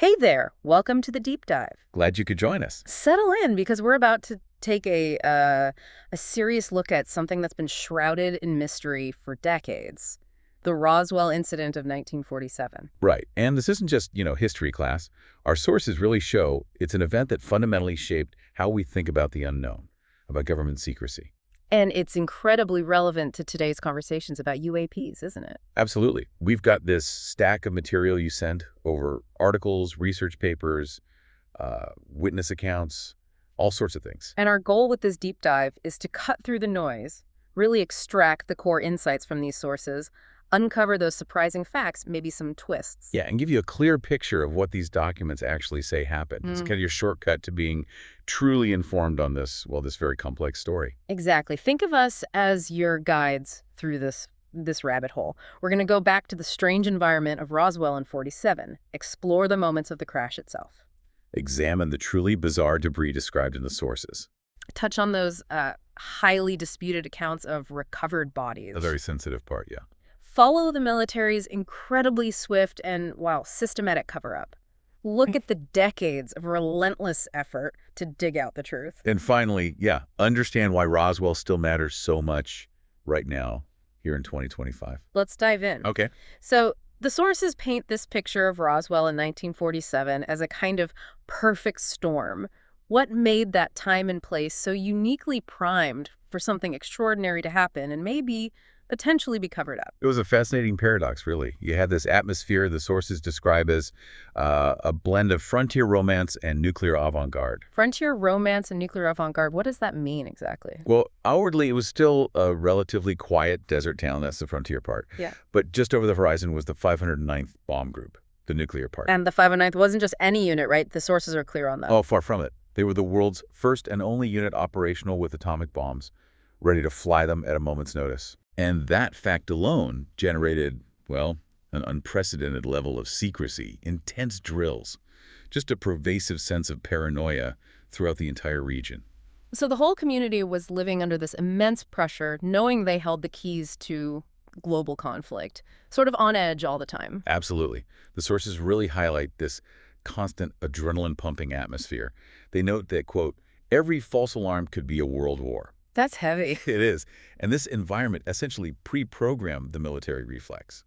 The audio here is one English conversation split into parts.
Hey there, welcome to the deep dive. Glad you could join us. Settle in because we're about to take a serious look at something that's been shrouded in mystery for decades. The Roswell incident of 1947. Right. And this isn't just, history class. Our sources really show it's an event that fundamentally shaped how we think about the unknown, about government secrecy. And it's incredibly relevant to today's conversations about UAPs, isn't it? Absolutely. We've got this stack of material you sent over articles, research papers, witness accounts, all sorts of things. And our goal with this deep dive is to cut through the noise, really extract the core insights from these sources, uncover those surprising facts, maybe some twists. Yeah, and give you a clear picture of what these documents actually say happened. It's kind of your shortcut to being truly informed on this very complex story. Exactly. Think of us as your guides through this rabbit hole. We're going to go back to the strange environment of Roswell in 47, explore the moments of the crash itself. Examine the truly bizarre debris described in the sources. Touch on those highly disputed accounts of recovered bodies. A very sensitive part, yeah. Follow the military's incredibly swift and, systematic cover-up. Look at the decades of relentless effort to dig out the truth. And finally, understand why Roswell still matters so much right now, here in 2025. Let's dive in. Okay. So, the sources paint this picture of Roswell in 1947 as a kind of perfect storm. What made that time and place so uniquely primed for something extraordinary to happen and maybe potentially be covered up? It was a fascinating paradox, really. You had this atmosphere the sources describe as a blend of frontier romance and nuclear avant-garde. Frontier romance and nuclear avant-garde, what does that mean exactly? Well, outwardly, it was still a relatively quiet desert town. That's the frontier part. Yeah. But just over the horizon was the 509th Bomb Group, the nuclear part. And the 509th wasn't just any unit, right? The sources are clear on that. Oh, far from it. They were the world's first and only unit operational with atomic bombs, ready to fly them at a moment's notice. And that fact alone generated, an unprecedented level of secrecy, intense drills, just a pervasive sense of paranoia throughout the entire region. So the whole community was living under this immense pressure, knowing they held the keys to global conflict, sort of on edge all the time. Absolutely. The sources really highlight this constant adrenaline-pumping atmosphere. They note that, quote, every false alarm could be a world war. That's heavy. It is. And this environment essentially pre-programmed the military reflex.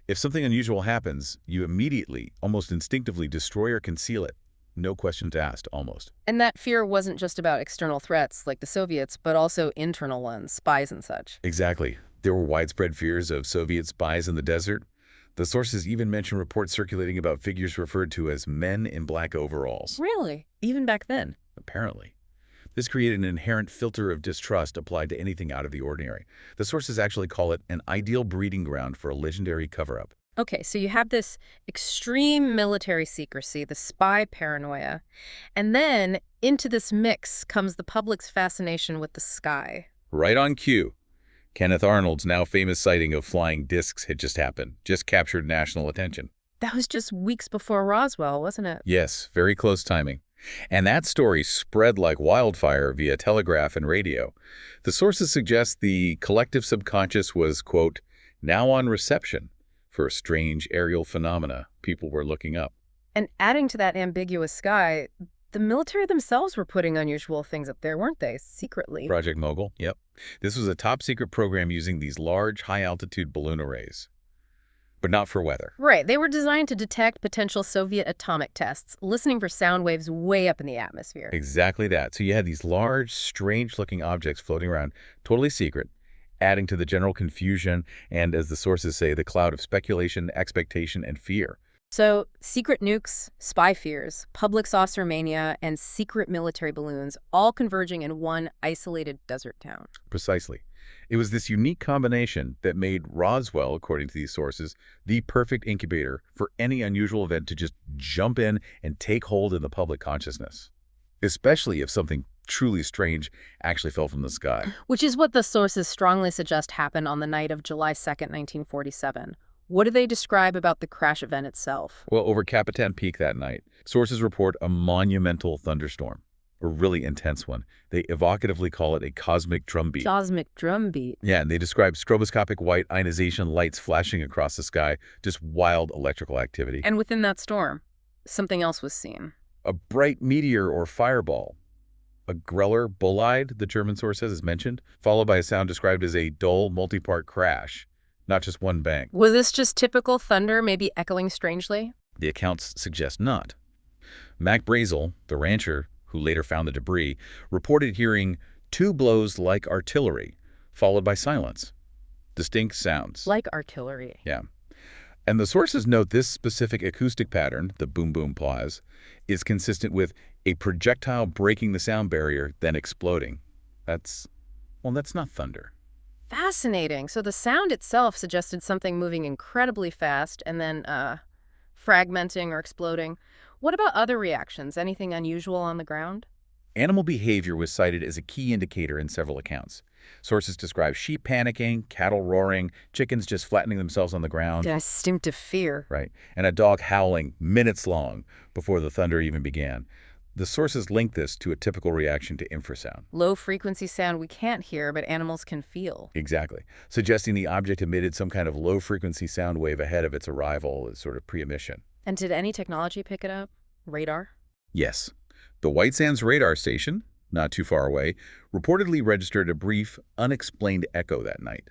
If something unusual happens, you immediately, almost instinctively destroy or conceal it. No questions asked, almost. And that fear wasn't just about external threats like the Soviets, but also internal ones, spies and such. Exactly. There were widespread fears of Soviet spies in the desert. The sources even mention reports circulating about figures referred to as men in black overalls. Really? Even back then? Apparently. This created an inherent filter of distrust applied to anything out of the ordinary. The sources actually call it an ideal breeding ground for a legendary cover-up. Okay, so you have this extreme military secrecy, the spy paranoia, and then into this mix comes the public's fascination with the sky. Right on cue. Kenneth Arnold's now famous sighting of flying discs had just happened, just captured national attention. That was just weeks before Roswell, wasn't it? Yes, very close timing. And that story spread like wildfire via telegraph and radio. The sources suggest the collective subconscious was, quote, now on reception for a strange aerial phenomena people were looking up. And adding to that ambiguous sky, the military themselves were putting unusual things up there, weren't they, secretly? Project Mogul, yep. This was a top-secret program using these large, high-altitude balloon arrays. But not for weather. Right. They were designed to detect potential Soviet atomic tests, listening for sound waves way up in the atmosphere. Exactly that. So you had these large, strange-looking objects floating around, totally secret, adding to the general confusion and, as the sources say, the cloud of speculation, expectation, and fear. So, secret nukes, spy fears, public saucer mania, and secret military balloons all converging in one isolated desert town. Precisely. It was this unique combination that made Roswell, according to these sources, the perfect incubator for any unusual event to just jump in and take hold in the public consciousness, especially if something truly strange actually fell from the sky. Which is what the sources strongly suggest happened on the night of July 2nd, 1947. What do they describe about the crash event itself? Well, over Capitan Peak that night, sources report a monumental thunderstorm. A really intense one. They evocatively call it a cosmic drumbeat. Cosmic drumbeat. Yeah, and they describe stroboscopic white ionization lights flashing across the sky, just wild electrical activity. And within that storm, Something else was seen. A bright meteor or fireball. A greller bolide, the German source says, is mentioned, followed by a sound described as a dull, multi-part crash, not just one bang. Was this just typical thunder, maybe echoing strangely? The accounts suggest not. Mac Brazel, the rancher who later found the debris, reported hearing 2 blows like artillery, followed by silence. Distinct sounds. Like artillery. Yeah. And the sources note this specific acoustic pattern, the boom-boom pause, is consistent with a projectile breaking the sound barrier, then exploding. That's not thunder. Fascinating. So the sound itself suggested something moving incredibly fast and then, fragmenting or exploding. What about other reactions? Anything unusual on the ground? Animal behavior was cited as a key indicator in several accounts. Sources describe sheep panicking, cattle roaring, chickens just flattening themselves on the ground. Instinctive fear. Right, and a dog howling minutes long before the thunder even began. The sources link this to a typical reaction to infrasound. Low-frequency sound we can't hear, but animals can feel. Exactly, suggesting the object emitted some kind of low-frequency sound wave ahead of its arrival as sort of pre-emission. And did any technology pick it up? Radar? Yes. The White Sands radar station, not too far away, reportedly registered a brief, unexplained echo that night.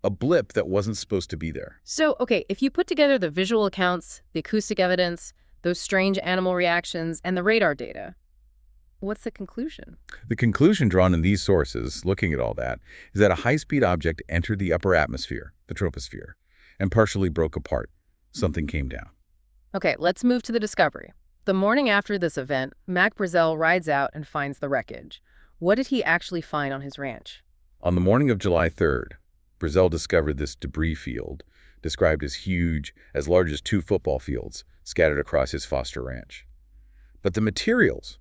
A blip that wasn't supposed to be there. So, okay, if you put together the visual accounts, the acoustic evidence, those strange animal reactions, and the radar data, what's the conclusion? The conclusion drawn in these sources, looking at all that, is that a high-speed object entered the upper atmosphere, the troposphere, and partially broke apart. Something came down. Okay, let's move to the discovery. The morning after this event, Mac Brazel rides out and finds the wreckage. What did he actually find on his ranch? On the morning of July 3rd, Brazel discovered this debris field, described as huge, as large as 2 football fields, scattered across his Foster ranch. But the materials,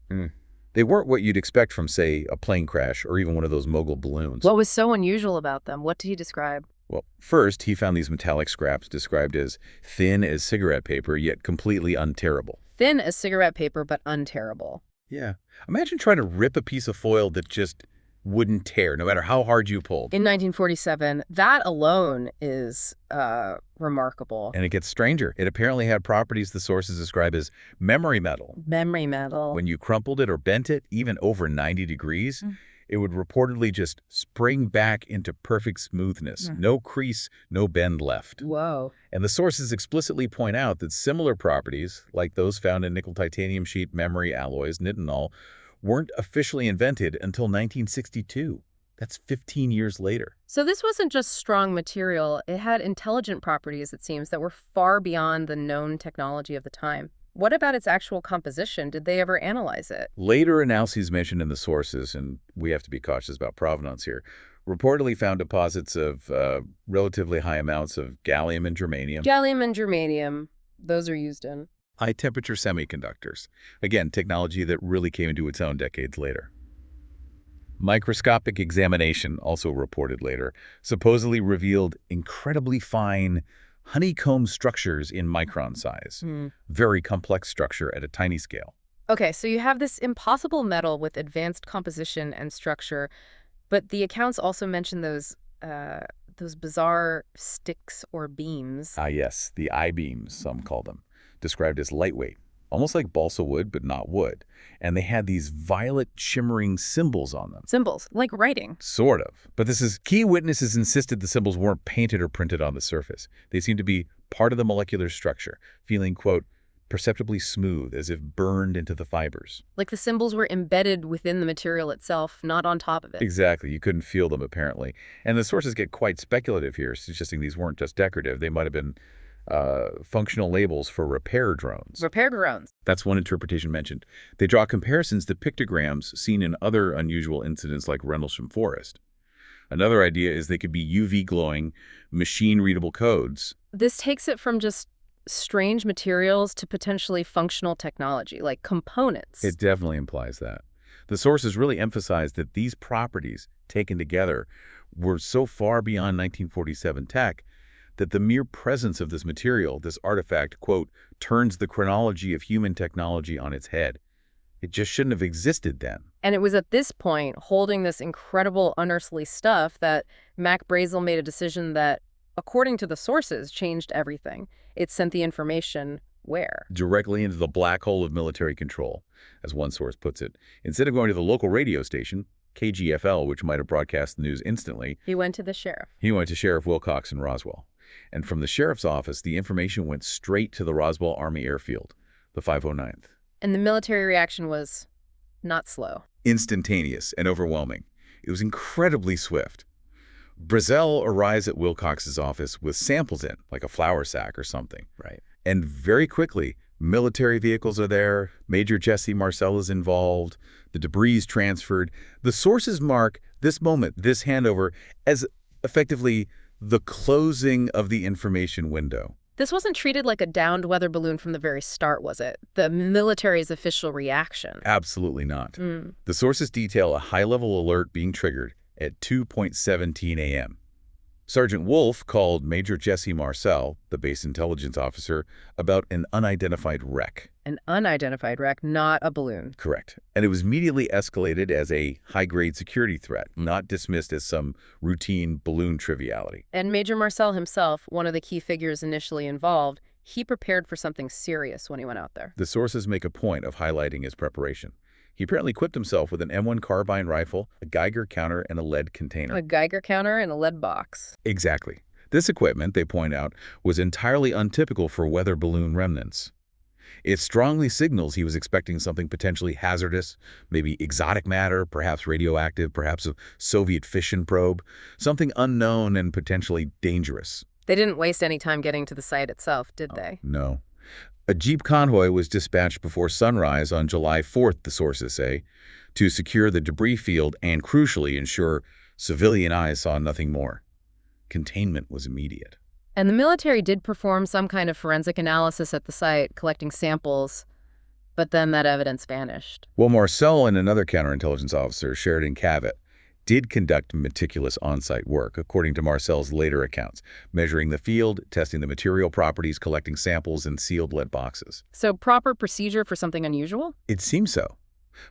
they weren't what you'd expect from, say, a plane crash or even one of those mogul balloons. What was so unusual about them? What did he describe? Well, first, he found these metallic scraps described as thin as cigarette paper, yet completely unterrible. Thin as cigarette paper, but unterrible. Yeah. Imagine trying to rip a piece of foil that just wouldn't tear, no matter how hard you pulled. In 1947, that alone is remarkable. And it gets stranger. It apparently had properties the sources describe as memory metal. Memory metal. When you crumpled it or bent it, even over 90 degrees, it would reportedly just spring back into perfect smoothness. No crease, no bend left. Whoa. And the sources explicitly point out that similar properties, like those found in nickel-titanium sheet memory alloys, nitinol, weren't officially invented until 1962. That's 15 years later. So this wasn't just strong material. It had intelligent properties, it seems, that were far beyond the known technology of the time. What about its actual composition? Did they ever analyze it? Later analyses mentioned in the sources, and we have to be cautious about provenance here, reportedly found deposits of relatively high amounts of gallium and germanium. Gallium and germanium, those are used in high-temperature semiconductors. Again, technology that really came into its own decades later. Microscopic examination, also reported later, supposedly revealed incredibly fine honeycomb structures in micron size. Very complex structure at a tiny scale. Okay, so you have this impossible metal with advanced composition and structure, but the accounts also mention those bizarre sticks or beams. Ah, yes, the I-beams, some call them, described as lightweight, almost like balsa wood, but not wood. And they had these violet shimmering symbols on them. Symbols, like writing. Sort of. But key witnesses insisted the symbols weren't painted or printed on the surface. They seemed to be part of the molecular structure, feeling, quote, perceptibly smooth, as if burned into the fibers. Like the symbols were embedded within the material itself, not on top of it. Exactly. You couldn't feel them, apparently. And the sources get quite speculative here, suggesting these weren't just decorative. They might have been functional labels for repair drones. Repair drones. That's one interpretation mentioned. They draw comparisons to pictograms seen in other unusual incidents like Rendlesham Forest. Another idea is they could be UV glowing, machine-readable codes. This takes it from just strange materials to potentially functional technology, like components. It definitely implies that. The sources really emphasize that these properties, taken together, were so far beyond 1947 tech that the mere presence of this material, this artifact, quote, turns the chronology of human technology on its head. It just shouldn't have existed then. And it was at this point, holding this incredible unearthly stuff, that Mac Brazel made a decision that, according to the sources, changed everything. It sent the information Where? Directly into the black hole of military control, as one source puts it. Instead of going to the local radio station, KGFL, which might have broadcast the news instantly, He went to the sheriff. he went to Sheriff Wilcox in Roswell. And from the sheriff's office, the information went straight to the Roswell Army Airfield, the 509th. And the military reaction was not slow. Instantaneous and overwhelming. It was incredibly swift. Brazel arrives at Wilcox's office with samples in, like a flour sack or something. Right. And very quickly, military vehicles are there, Major Jesse Marcel is involved, the debris is transferred. The sources mark this moment, this handover, as effectively the closing of the information window. This wasn't treated like a downed weather balloon from the very start, was it? The military's official reaction. Absolutely not. The sources detail a high-level alert being triggered at 2:17 a.m. Sergeant Wolf called Major Jesse Marcel, the base intelligence officer, about an unidentified wreck. An unidentified wreck, not a balloon. Correct. And it was immediately escalated as a high-grade security threat, not dismissed as some routine balloon triviality. And Major Marcel himself, one of the key figures initially involved, he prepared for something serious when he went out there. The sources make a point of highlighting his preparation. He apparently equipped himself with an M1 carbine rifle, a Geiger counter, and a lead container. A Geiger counter and a lead box. Exactly. This equipment, they point out, was entirely untypical for weather balloon remnants. It strongly signals he was expecting something potentially hazardous, maybe exotic matter, perhaps radioactive, perhaps a Soviet fission probe, something unknown and potentially dangerous. They didn't waste any time getting to the site itself, did they? No. A Jeep convoy was dispatched before sunrise on July 4th, the sources say, to secure the debris field and, crucially, ensure civilian eyes saw nothing more. Containment was immediate. And the military did perform some kind of forensic analysis at the site, collecting samples, but then that evidence vanished. Well, Marcel and another counterintelligence officer, Sheridan Cavett, did conduct meticulous on-site work, according to Marcel's later accounts, measuring the field, testing the material properties, collecting samples in sealed lead boxes. So proper procedure for something unusual? It seems so.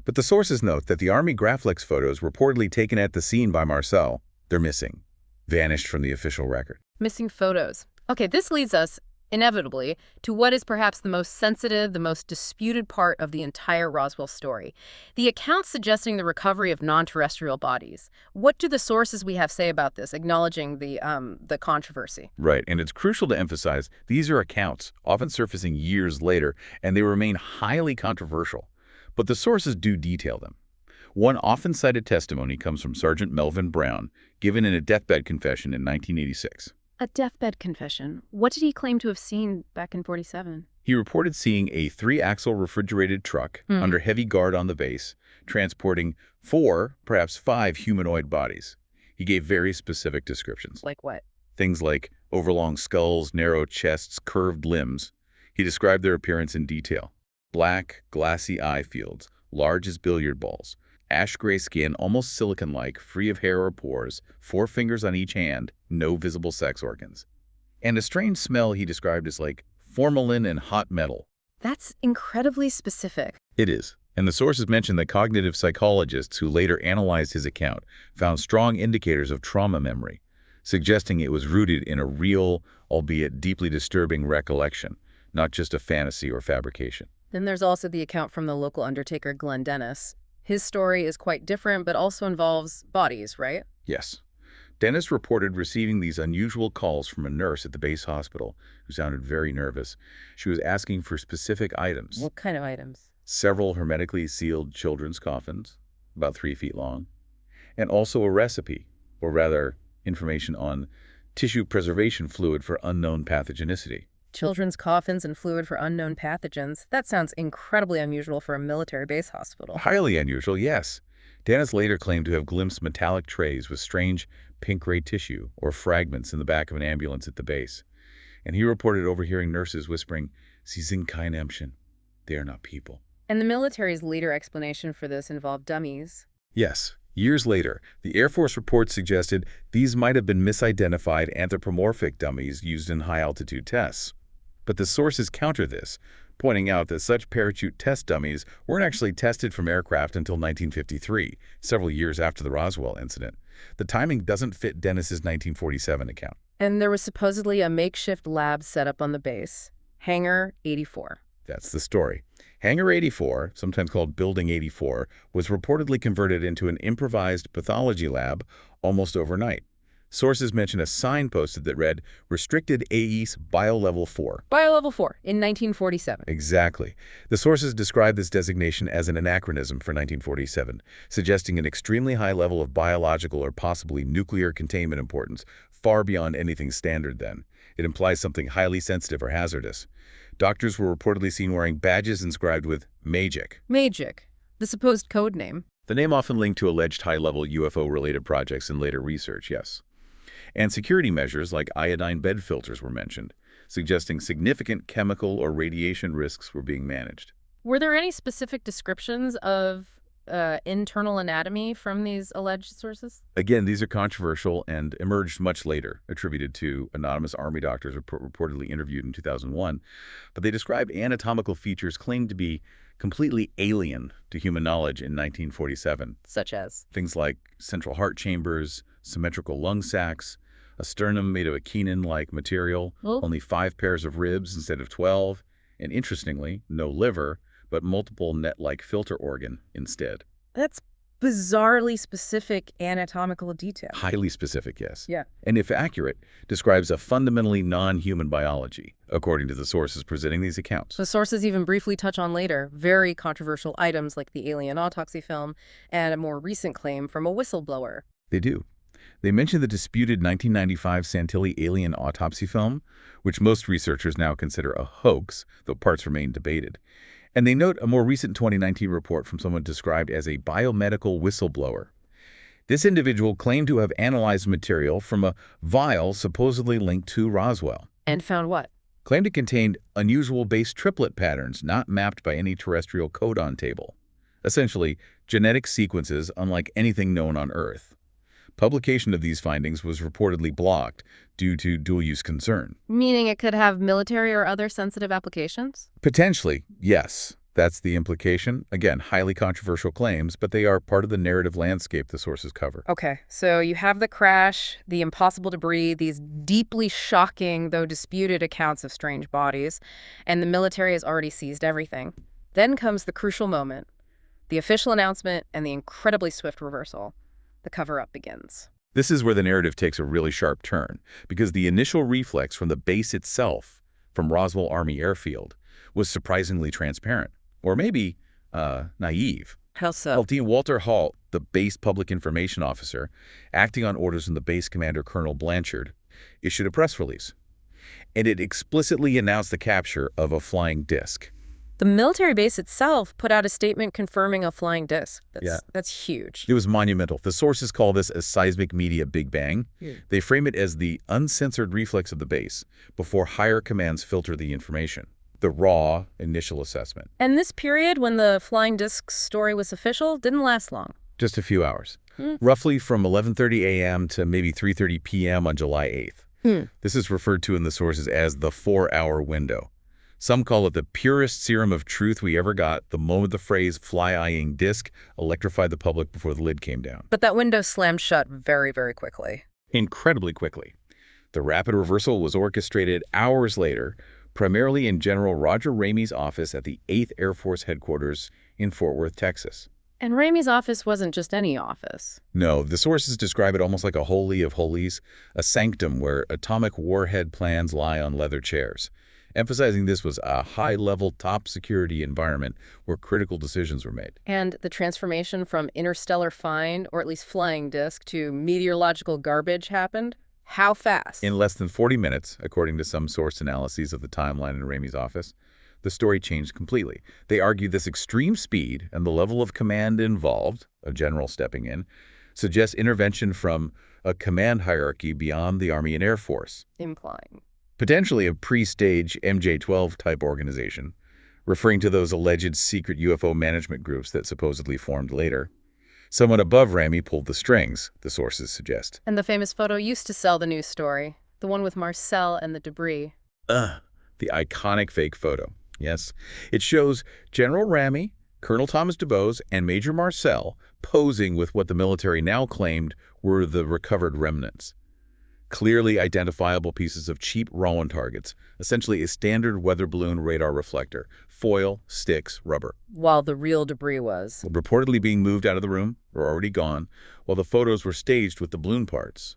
But the sources note that the Army Graflex photos reportedly taken at the scene by Marcel, they're missing, vanished from the official record. Missing photos. Okay, this leads us, inevitably, to what is perhaps the most sensitive, the most disputed part of the entire Roswell story. The accounts suggesting the recovery of non-terrestrial bodies. What do the sources we have say about this, acknowledging the controversy? Right, and it's crucial to emphasize these are accounts, often surfacing years later, and they remain highly controversial. But the sources do detail them. One often cited testimony comes from Sergeant Melvin Brown, given in a deathbed confession in 1986. A deathbed confession. What did he claim to have seen back in 47? He reported seeing a 3-axle refrigerated truck under heavy guard on the base, transporting 4, perhaps 5 humanoid bodies. He gave very specific descriptions. Like what? Things like overlong skulls, narrow chests, curved limbs. He described their appearance in detail. Black, glassy eye fields, large as billiard balls, ash-gray skin, almost silicon-like, free of hair or pores, 4 fingers on each hand, no visible sex organs. And a strange smell he described as like formalin and hot metal. That's incredibly specific. It is. And the sources mention that cognitive psychologists who later analyzed his account found strong indicators of trauma memory, suggesting it was rooted in a real, albeit deeply disturbing recollection, not just a fantasy or fabrication. Then there's also the account from the local undertaker, Glenn Dennis. His story is quite different, but also involves bodies, right? Yes. Dennis reported receiving these unusual calls from a nurse at the base hospital who sounded very nervous. She was asking for specific items. What kind of items? Several hermetically sealed children's coffins, about 3 feet long, and also a recipe, or rather, information on tissue preservation fluid for unknown pathogenicity. Children's coffins and fluid for unknown pathogens. That sounds incredibly unusual for a military base hospital. Highly unusual, yes. Dennis later claimed to have glimpsed metallic trays with strange pink-gray tissue or fragments in the back of an ambulance at the base. And he reported overhearing nurses whispering, "Sie sind kein Menschen." They are not people. And the military's later explanation for this involved dummies. Yes. Years later, the Air Force report suggested these might have been misidentified anthropomorphic dummies used in high-altitude tests. But the sources counter this, pointing out that such parachute test dummies weren't actually tested from aircraft until 1953, several years after the Roswell incident. The timing doesn't fit Dennis's 1947 account. And there was supposedly a makeshift lab set up on the base. Hangar 84. That's the story. Hangar 84, sometimes called Building 84, was reportedly converted into an improvised pathology lab almost overnight. Sources mention a sign posted that read, "Restricted AES Biolevel 4." Biolevel 4 in 1947. Exactly. The sources describe this designation as an anachronism for 1947, suggesting an extremely high level of biological or possibly nuclear containment importance, far beyond anything standard then. It implies something highly sensitive or hazardous. Doctors were reportedly seen wearing badges inscribed with MAGIC. MAGIC, the supposed code name. The name often linked to alleged high-level UFO-related projects in later research, yes. And security measures like iodine bed filters were mentioned, suggesting significant chemical or radiation risks were being managed. Were there any specific descriptions of internal anatomy from these alleged sources? Again, these are controversial and emerged much later, attributed to anonymous Army doctors reportedly interviewed in 2001. But they describe anatomical features claimed to be completely alien to human knowledge in 1947. Such as? Things like central heart chambers, symmetrical lung sacs, a sternum made of a Keenan-like material, Oh. only 5 pairs of ribs instead of 12, and interestingly, no liver, but multiple net-like filter organ instead. That's bizarrely specific anatomical detail. Highly specific, yes. Yeah. And if accurate, describes a fundamentally non-human biology, according to the sources presenting these accounts. The sources even briefly touch on later very controversial items like the alien autopsy film and a more recent claim from a whistleblower. They do. They mention the disputed 1995 Santilli alien autopsy film, which most researchers now consider a hoax, though parts remain debated. And they note a more recent 2019 report from someone described as a biomedical whistleblower. This individual claimed to have analyzed material from a vial supposedly linked to Roswell. And found what? Claimed it contained unusual base triplet patterns not mapped by any terrestrial codon table. Essentially, genetic sequences unlike anything known on Earth. Publication of these findings was reportedly blocked due to dual-use concern. Meaning it could have military or other sensitive applications? Potentially, yes. That's the implication. Again, highly controversial claims, but they are part of the narrative landscape the sources cover. Okay, so you have the crash, the impossible debris, these deeply shocking, though disputed accounts of strange bodies, and the military has already seized everything. Then comes the crucial moment, the official announcement and the incredibly swift reversal. The cover-up begins. This is where the narrative takes a really sharp turn, because the initial reflex from the base itself, from Roswell Army Airfield, was surprisingly transparent. Or maybe naive. How so? LT Walter Halt, the base public information officer, acting on orders from the base commander Colonel Blanchard, issued a press release. And it explicitly announced the capture of a flying disc. The military base itself put out a statement confirming a flying disc. That's huge. It was monumental. The sources call this a seismic media Big Bang. They frame it as the uncensored reflex of the base before higher commands filter the information. The raw initial assessment. And this period when the flying disc story was official didn't last long. Just a few hours. Roughly from 11:30 a.m. to maybe 3:30 p.m. on July 8th. This is referred to in the sources as the 4-hour window. Some call it the purest serum of truth we ever got the moment the phrase fly-eyeing disc electrified the public before the lid came down. But that window slammed shut very, very quickly. Incredibly quickly. The rapid reversal was orchestrated hours later, primarily in General Roger Ramey's office at the 8th Air Force Headquarters in Fort Worth, Texas. And Ramey's office wasn't just any office. No, the sources describe it almost like a holy of holies, a sanctum where atomic warhead plans lie on leather chairs, emphasizing this was a high-level, top-security environment where critical decisions were made. And the transformation from interstellar find, or at least flying disc, to meteorological garbage happened? How fast? In less than 40 minutes, according to some source analyses of the timeline in Ramey's office, the story changed completely. They argue this extreme speed and the level of command involved, a general stepping in, suggests intervention from a command hierarchy beyond the Army and Air Force. Implying. Potentially a pre-stage MJ-12 type organization, referring to those alleged secret UFO management groups that supposedly formed later. Someone above Ramey pulled the strings, the sources suggest. And the famous photo used to sell the news story, the one with Marcel and the debris. The iconic fake photo. Yes, it shows General Ramey, Colonel Thomas DuBose, and Major Marcel posing with what the military now claimed were the recovered remnants. clearly identifiable pieces of cheap Rowan targets, essentially a standard weather balloon radar reflector, foil, sticks, rubber. While the real debris was. Reportedly being moved out of the room, or already gone, while the photos were staged with the balloon parts.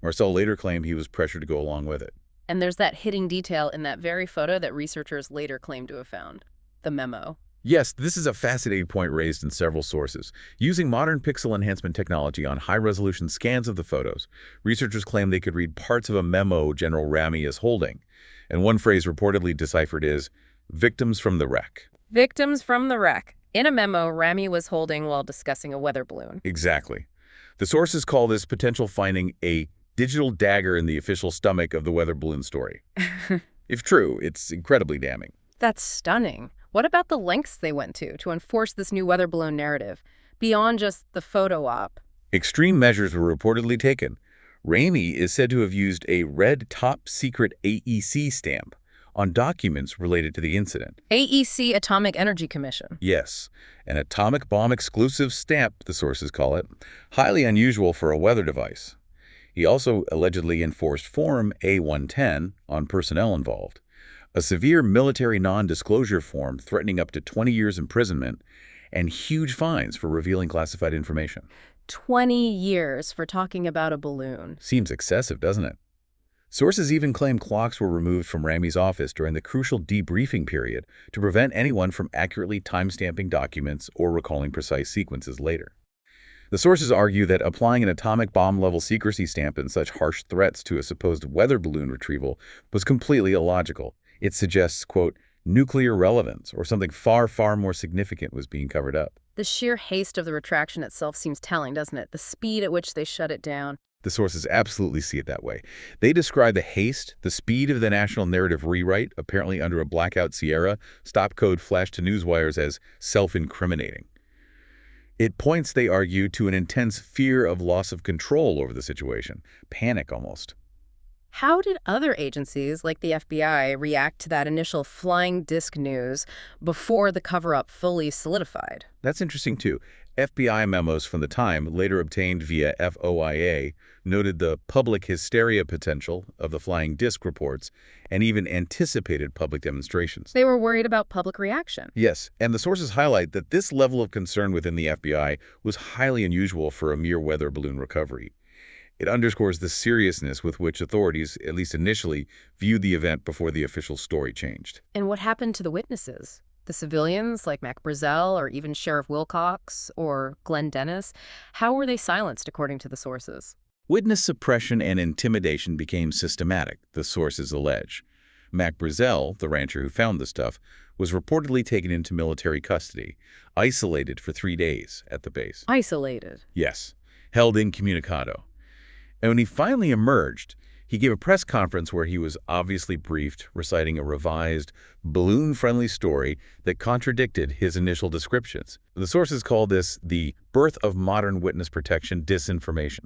Marcel later claimed he was pressured to go along with it. And there's that hitting detail in that very photo that researchers later claimed to have found. The memo. Yes, this is a fascinating point raised in several sources. Using modern pixel enhancement technology on high-resolution scans of the photos, researchers claim they could read parts of a memo General Ramy is holding. And one phrase reportedly deciphered is, "victims from the wreck." Victims from the wreck. In a memo Ramy was holding while discussing a weather balloon. Exactly. The sources call this potential finding a digital dagger in the official stomach of the weather balloon story. If true, it's incredibly damning. That's stunning. What about the lengths they went to enforce this new weather balloon narrative, beyond just the photo op? Extreme measures were reportedly taken. Ramy is said to have used a red top secret AEC stamp on documents related to the incident. AEC, Atomic Energy Commission. Yes, an atomic bomb exclusive stamp, the sources call it, highly unusual for a weather device. He also allegedly enforced Form A-110 on personnel involved, a severe military non-disclosure form threatening up to 20 years imprisonment and huge fines for revealing classified information. 20 years for talking about a balloon. Seems excessive, doesn't it? Sources even claim clocks were removed from Ramy's office during the crucial debriefing period to prevent anyone from accurately timestamping documents or recalling precise sequences later. The sources argue that applying an atomic bomb-level secrecy stamp and such harsh threats to a supposed weather balloon retrieval was completely illogical. It suggests, quote, nuclear relevance or something far, far more significant was being covered up. The sheer haste of the retraction itself seems telling, doesn't it? The speed at which they shut it down. The sources absolutely see it that way. They describe the haste, the speed of the national narrative rewrite, apparently under a blackout Sierra, stop code flashed to newswires as self-incriminating. It points, they argue, to an intense fear of loss of control over the situation, panic almost. How did other agencies, like the FBI, react to that initial flying disc news before the cover-up fully solidified? That's interesting, too. FBI memos from the time, later obtained via FOIA, noted the public hysteria potential of the flying disc reports and even anticipated public demonstrations. They were worried about public reaction. Yes, and the sources highlight that this level of concern within the FBI was highly unusual for a mere weather balloon recovery. It underscores the seriousness with which authorities, at least initially, viewed the event before the official story changed. And what happened to the witnesses? The civilians, like Mac Brazel or even Sheriff Wilcox or Glenn Dennis, how were they silenced according to the sources? Witness suppression and intimidation became systematic, the sources allege. Mac Brazel, the rancher who found the stuff, was reportedly taken into military custody, isolated for 3 days at the base. Isolated? Yes, held incommunicado. And when he finally emerged, he gave a press conference where he was obviously briefed, reciting a revised, balloon-friendly story that contradicted his initial descriptions. The sources call this the birth of modern witness protection disinformation,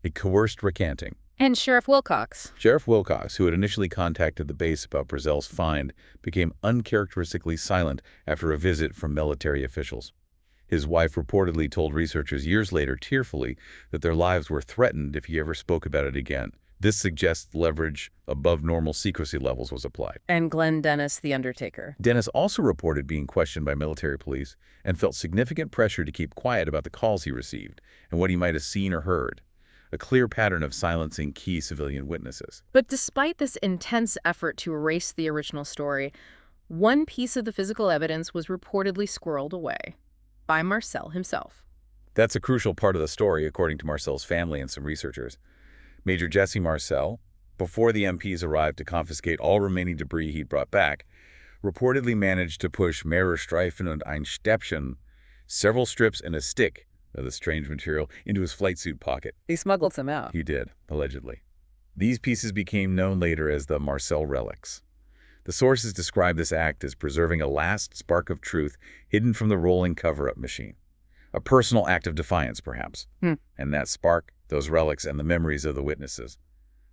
a coerced recanting. And Sheriff Wilcox? Sheriff Wilcox, who had initially contacted the base about Brazel's find, became uncharacteristically silent after a visit from military officials. His wife reportedly told researchers years later tearfully that their lives were threatened if he ever spoke about it again. This suggests leverage above normal secrecy levels was applied. And Glenn Dennis, the Undertaker. Dennis also reported being questioned by military police and felt significant pressure to keep quiet about the calls he received and what he might have seen or heard, a clear pattern of silencing key civilian witnesses. But despite this intense effort to erase the original story, one piece of the physical evidence was reportedly squirreled away by Marcel himself. That's a crucial part of the story, according to Marcel's family and some researchers. Major Jesse Marcel, before the MPs arrived to confiscate all remaining debris he'd brought back, reportedly managed to push mehrere Streifen und ein Stäbchen, several strips and a stick of the strange material, into his flight suit pocket. He smuggled some out. He did, allegedly. These pieces became known later as the Marcel relics. The sources describe this act as preserving a last spark of truth hidden from the rolling cover-up machine. A personal act of defiance, perhaps. And that spark, those relics, and the memories of the witnesses.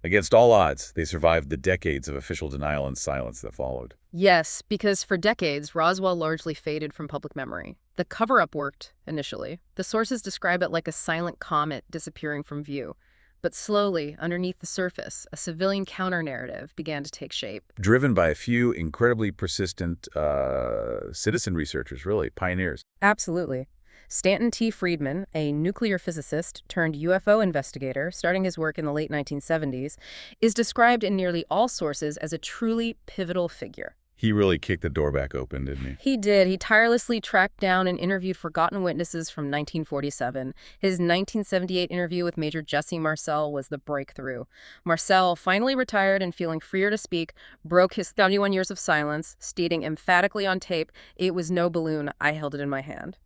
Against all odds, they survived the decades of official denial and silence that followed. Yes, because for decades, Roswell largely faded from public memory. The cover-up worked, initially. The sources describe it like a silent comet disappearing from view. But slowly, underneath the surface, a civilian counter-narrative began to take shape. Driven by a few incredibly persistent citizen researchers, really, pioneers. Absolutely. Stanton T. Friedman, a nuclear physicist turned UFO investigator starting his work in the late 1970s, is described in nearly all sources as a truly pivotal figure. He really kicked the door back open, didn't he? He did. He tirelessly tracked down and interviewed forgotten witnesses from 1947. His 1978 interview with Major Jesse Marcel was the breakthrough. Marcel, finally retired and feeling freer to speak, broke his 31 years of silence, stating emphatically on tape, "It was no balloon. I held it in my hand."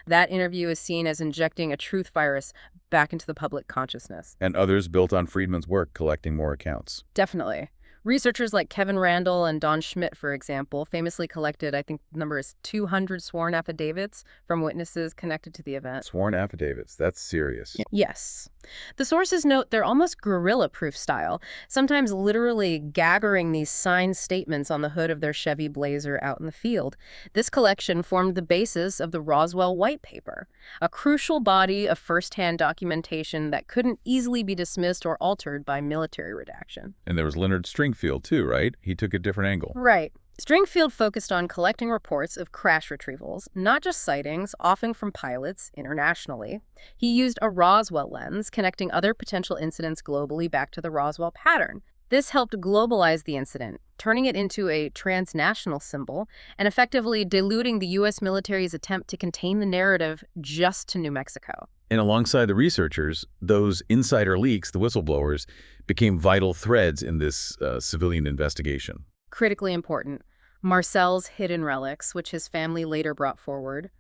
That interview is seen as injecting a truth virus back into the public consciousness. And others built on Friedman's work, collecting more accounts. Definitely. Researchers like Kevin Randall and Don Schmidt, for example, famously collected, I think the number is 200 sworn affidavits from witnesses connected to the event. Sworn affidavits. That's serious. Yes. The sources note they're almost guerrilla-proof style, sometimes literally gaggering these signed statements on the hood of their Chevy Blazer out in the field. This collection formed the basis of the Roswell White Paper, a crucial body of first-hand documentation that couldn't easily be dismissed or altered by military redaction. And there was Leonard Stringfield, too, right? He took a different angle. Right. Stringfield focused on collecting reports of crash retrievals, not just sightings, often from pilots internationally. He used a Roswell lens, connecting other potential incidents globally back to the Roswell pattern. This helped globalize the incident, turning it into a transnational symbol and effectively diluting the U.S. military's attempt to contain the narrative just to New Mexico. And alongside the researchers, those insider leaks, the whistleblowers, became vital threads in this civilian investigation. Critically important. Marcel's hidden relics, which his family later brought forward,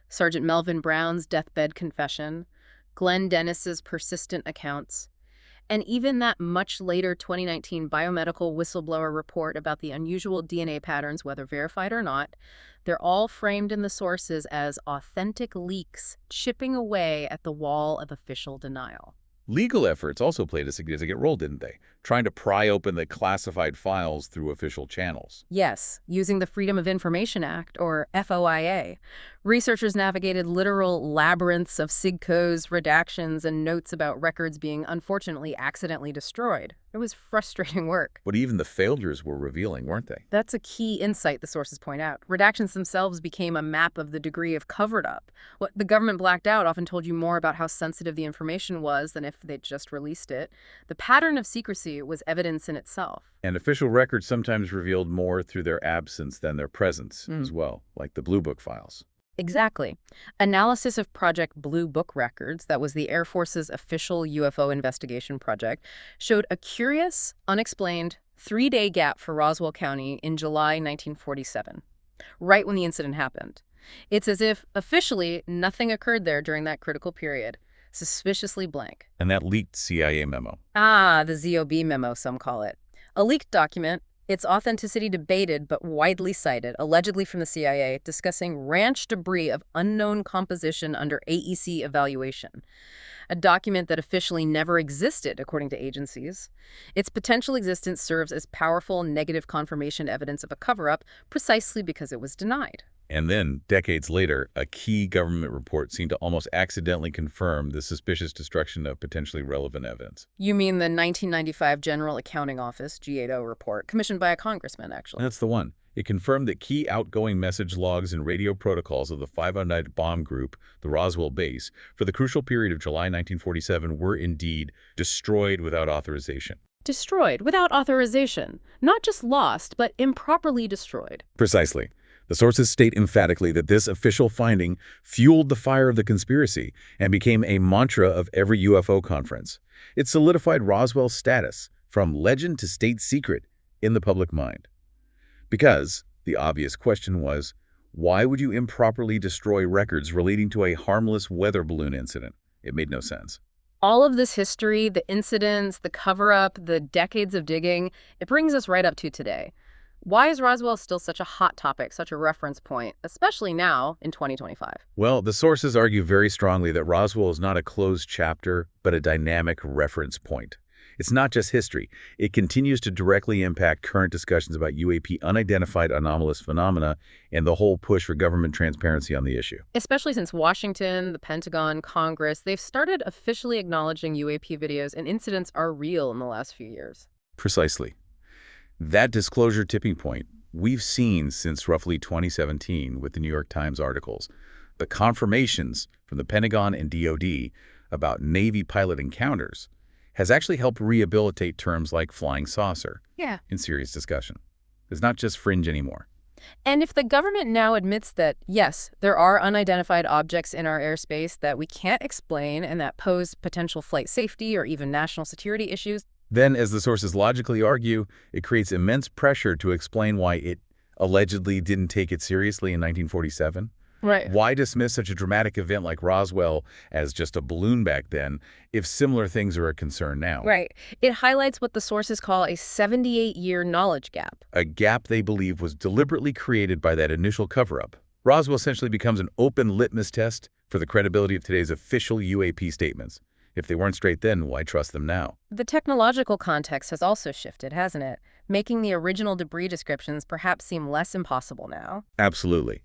Sergeant Melvin Brown's deathbed confession, Glenn Dennis's persistent accounts, and even that much later 2019 biomedical whistleblower report about the unusual DNA patterns, whether verified or not, they're all framed in the sources as authentic leaks chipping away at the wall of official denial. Legal efforts also played a significant role, didn't they? Trying to pry open the classified files through official channels. Yes, using the Freedom of Information Act, or FOIA. Researchers navigated literal labyrinths of SIGCOs, redactions, and notes about records being unfortunately accidentally destroyed. It was frustrating work. But even the failures were revealing, weren't they? That's a key insight the sources point out. Redactions themselves became a map of the degree of covered up. What the government blacked out often told you more about how sensitive the information was than if they'd just released it. The pattern of secrecy was evidence in itself. And official records sometimes revealed more through their absence than their presence as well, like the Blue Book files. Exactly. Analysis of Project Blue Book records, that was the Air Force's official UFO investigation project, showed a curious, unexplained, 3-day gap for Roswell County in July 1947, right when the incident happened. It's as if, officially, nothing occurred there during that critical period. Suspiciously blank. And that leaked CIA memo. Ah, the ZOB memo, some call it. A leaked document, its authenticity debated but widely cited, allegedly from the CIA, discussing ranch debris of unknown composition under AEC evaluation. A document that officially never existed, according to agencies. Its potential existence serves as powerful negative confirmation evidence of a cover-up precisely because it was denied. And then, decades later, a key government report seemed to almost accidentally confirm the suspicious destruction of potentially relevant evidence. You mean the 1995 General Accounting Office, G80 report, commissioned by a congressman, actually. That's the one. It confirmed that key outgoing message logs and radio protocols of the 509 bomb group, the Roswell base, for the crucial period of July 1947 were indeed destroyed without authorization. Destroyed without authorization. Not just lost, but improperly destroyed. Precisely. The sources state emphatically that this official finding fueled the fire of the conspiracy and became a mantra of every UFO conference. It solidified Roswell's status, from legend to state secret, in the public mind. Because the obvious question was, why would you improperly destroy records relating to a harmless weather balloon incident? It made no sense. All of this history, the incidents, the cover-up, the decades of digging, it brings us right up to today. Why is Roswell still such a hot topic, such a reference point, especially now in 2025? Well, the sources argue very strongly that Roswell is not a closed chapter, but a dynamic reference point. It's not just history. It continues to directly impact current discussions about UAP unidentified anomalous phenomena and the whole push for government transparency on the issue. Especially since Washington, the Pentagon, Congress, they've started officially acknowledging UAP videos and incidents are real in the last few years. Precisely. That disclosure tipping point we've seen since roughly 2017 with the New York Times articles. The confirmations from the Pentagon and DoD about Navy pilot encounters has actually helped rehabilitate terms like flying saucer Yeah. in serious discussion. It's not just fringe anymore. And if the government now admits that, yes, there are unidentified objects in our airspace that we can't explain and that pose potential flight safety or even national security issues. Then, as the sources logically argue, it creates immense pressure to explain why it allegedly didn't take it seriously in 1947. Right. Why dismiss such a dramatic event like Roswell as just a balloon back then if similar things are a concern now? Right. It highlights what the sources call a 78-year knowledge gap. A gap they believe was deliberately created by that initial cover-up. Roswell essentially becomes an open litmus test for the credibility of today's official UAP statements. If they weren't straight then, why trust them now? The technological context has also shifted, hasn't it? Making the original debris descriptions perhaps seem less impossible now. Absolutely.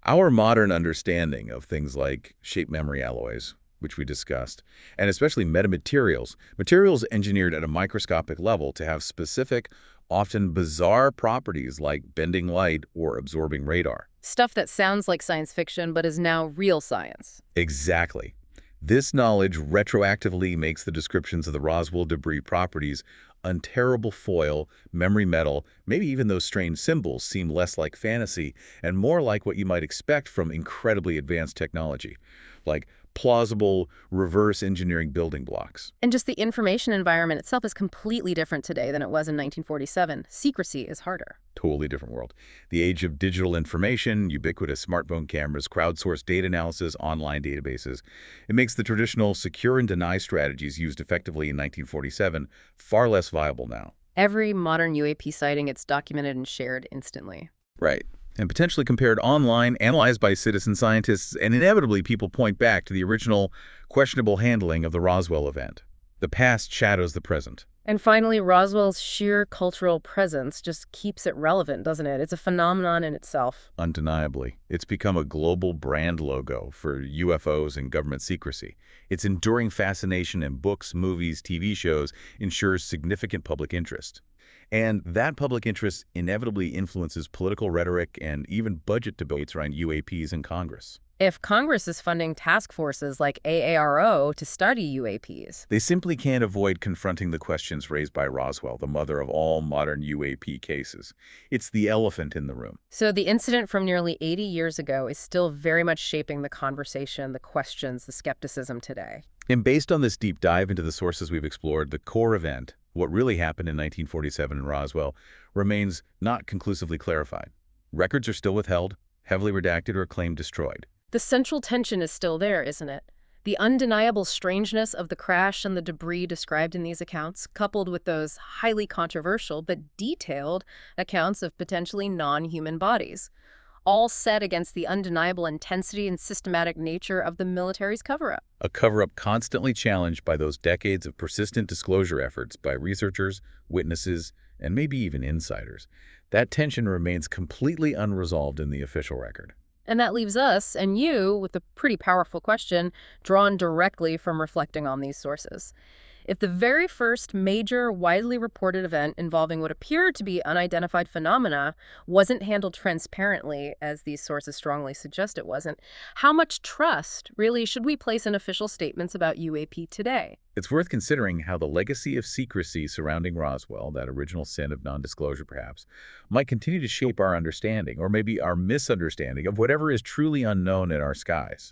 Our modern understanding of things like shape memory alloys, which we discussed, and especially metamaterials, materials engineered at a microscopic level to have specific, often bizarre properties like bending light or absorbing radar. Stuff that sounds like science fiction but is now real science. Exactly. This knowledge retroactively makes the descriptions of the Roswell debris properties unterrible foil, memory metal, maybe even those strange symbols seem less like fantasy and more like what you might expect from incredibly advanced technology, like plausible reverse engineering building blocks. And just the information environment itself is completely different today than it was in 1947. Secrecy is harder. Totally different world. The age of digital information, ubiquitous smartphone cameras, crowdsourced data analysis, online databases. It makes the traditional secure and deny strategies used effectively in 1947 far less viable now. Every modern UAP sighting gets documented and shared instantly. Right. And potentially compared online, analyzed by citizen scientists, and inevitably people point back to the original questionable handling of the Roswell event. The past shadows the present. And finally, Roswell's sheer cultural presence just keeps it relevant, doesn't it? It's a phenomenon in itself. Undeniably. It's become a global brand logo for UFOs and government secrecy. Its enduring fascination in books, movies, TV shows ensures significant public interest. And that public interest inevitably influences political rhetoric and even budget debates around UAPs in Congress. If Congress is funding task forces like AARO to study UAPs, they simply can't avoid confronting the questions raised by Roswell, the mother of all modern UAP cases. It's the elephant in the room. So the incident from nearly 80 years ago is still very much shaping the conversation, the questions, the skepticism today. And based on this deep dive into the sources we've explored, the core event, what really happened in 1947 in Roswell, remains not conclusively clarified. Records are still withheld, heavily redacted, or claimed destroyed. The central tension is still there, isn't it? The undeniable strangeness of the crash and the debris described in these accounts, coupled with those highly controversial but detailed accounts of potentially non-human bodies, all set against the undeniable intensity and systematic nature of the military's cover-up. A cover-up constantly challenged by those decades of persistent disclosure efforts by researchers, witnesses, and maybe even insiders. That tension remains completely unresolved in the official record. And that leaves us and you with a pretty powerful question drawn directly from reflecting on these sources. If the very first major, widely reported event involving what appeared to be unidentified phenomena wasn't handled transparently, as these sources strongly suggest it wasn't, how much trust, really, should we place in official statements about UAP today? It's worth considering how the legacy of secrecy surrounding Roswell, that original sin of non-disclosure perhaps, might continue to shape our understanding, or maybe our misunderstanding, of whatever is truly unknown in our skies.